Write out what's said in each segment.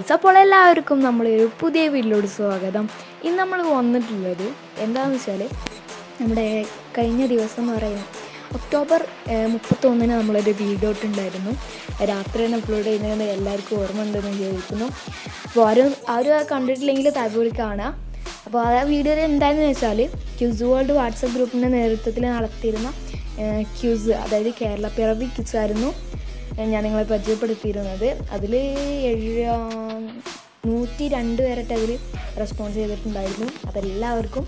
Guys, അപ്പോൾ എല്ലാവർക്കും നമ്മളൊരു പുതിയ വീഡിയോയോട് സ്വാഗതം. ഇന്ന് നമ്മൾ വന്നിട്ടുള്ളത് എന്താണെന്ന് വെച്ചാൽ, നമ്മുടെ കഴിഞ്ഞ ദിവസം എന്ന് പറയുന്നത് ഒക്ടോബർ 31 നമ്മളൊരു വീഡിയോ ഇട്ടുണ്ടായിരുന്നു. രാത്രിയാണ് അപ്ലോഡ് ചെയ്യുന്നത്. എല്ലാവർക്കും ഓർമ്മ ഉണ്ടെന്ന് വിചാരിക്കുന്നു. അപ്പോൾ ആരും കണ്ടിട്ടില്ലെങ്കിൽ താല്പര്യം കാണാം. അപ്പോൾ ആ വീഡിയോയിൽ എന്താണെന്ന് വെച്ചാൽ, ക്യൂസ് വേൾഡ് വാട്സപ്പ് ഗ്രൂപ്പിൻ്റെ നേതൃത്വത്തിൽ നടത്തിയിരുന്ന ക്യൂസ്, അതായത് കേരള പിറവി ക്യൂസ് ആയിരുന്നു ഞാൻ നിങ്ങളെ പരിചയപ്പെടുത്തിയിരുന്നത്. അതിൽ 102 പേരായിട്ട് അതിൽ റെസ്പോൺസ് ചെയ്തിട്ടുണ്ടായിരുന്നു. അതെല്ലാവർക്കും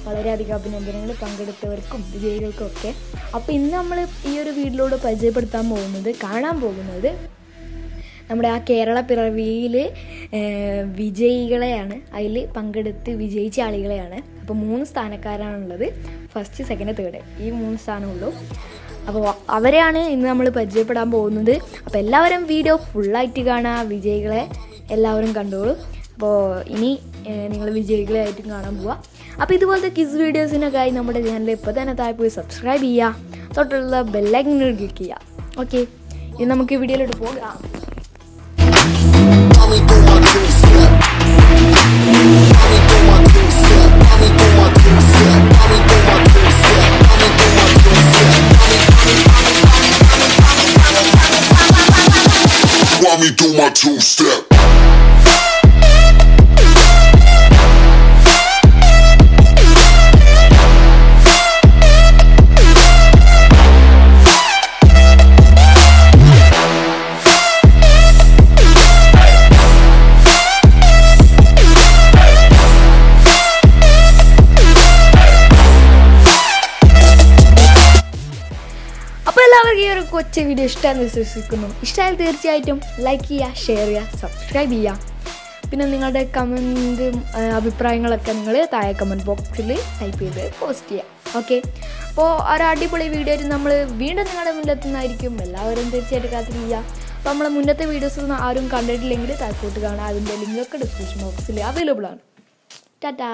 വളരെയധികം അഭിനന്ദനങ്ങൾ, പങ്കെടുത്തവർക്കും വിജയികൾക്കും ഒക്കെ. അപ്പോൾ ഇന്ന് നമ്മൾ ഈ ഒരു വീഡിയോയിലൂടെ കാണാൻ പോകുന്നത് നമ്മുടെ ആ കേരള പിറവിയിൽ വിജയികളെയാണ്. അതിൽ പങ്കെടുത്ത് വിജയിച്ച ആളുകളെയാണ്. അപ്പോൾ 3 സ്ഥാനക്കാരാണുള്ളത്. ഫസ്റ്റ്, സെക്കൻഡ്, തേർഡ്, ഈ 3 സ്ഥാനമുള്ളൂ. അപ്പോൾ അവരെയാണ് ഇന്ന് നമ്മൾ പരിചയപ്പെടാൻ പോകുന്നത്. അപ്പോൾ എല്ലാവരും വീഡിയോ ഫുള്ളായിട്ട് കാണുക, വിജയികളെ എല്ലാവരും കണ്ടോളൂ. അപ്പോൾ ഇനി നിങ്ങൾ വിജയികളെ ആയിട്ടും കാണാൻ പോവുക. അപ്പോൾ ഇതുപോലത്തെ കിസ് വീഡിയോസിനൊക്കെയായി നമ്മുടെ ചാനൽ ഇപ്പോൾ തന്നെ താഴെ പോയി സബ്സ്ക്രൈബ് ചെയ്യുക, തൊട്ടുള്ള ബെല്ലൈക്കൻ ക്ലിക്ക് ചെയ്യുക. ഓക്കെ, ഇനി നമുക്ക് വീഡിയോയിലോട്ട് പോകാം. Let me do my 2-step. എല്ലാവർക്കും ഈ ഒരു കൊച്ചു വീഡിയോ ഇഷ്ടമാണെന്ന് വിശ്വസിക്കുന്നു. ഇഷ്ടമായാൽ തീർച്ചയായിട്ടും ലൈക്ക് ചെയ്യുക, ഷെയർ ചെയ്യുക, സബ്സ്ക്രൈബ് ചെയ്യുക. പിന്നെ നിങ്ങളുടെ കമൻറ്റും അഭിപ്രായങ്ങളൊക്കെ നിങ്ങൾ താഴെ കമൻറ്റ് ബോക്സിൽ ടൈപ്പ് ചെയ്ത് പോസ്റ്റ് ചെയ്യുക. ഓക്കെ, അപ്പോൾ ഒരു അടിപൊളി വീഡിയോ ആയിട്ട് നമ്മൾ വീണ്ടും നിങ്ങളുടെ മുന്നിലെത്തുന്നതായിരിക്കും. എല്ലാവരും തീർച്ചയായിട്ടും കാത്തിരിക്കുക. അപ്പോൾ നമ്മളെ മുന്നത്തെ വീഡിയോസ് ആരും കണ്ടിട്ടില്ലെങ്കിൽ താല്പര്യം കാണാം. അതിൻ്റെ ലിങ്കൊക്കെ ഡിസ്ക്രിപ്ഷൻ ബോക്സിൽ അവൈലബിൾ ആണ്. ടാറ്റാ.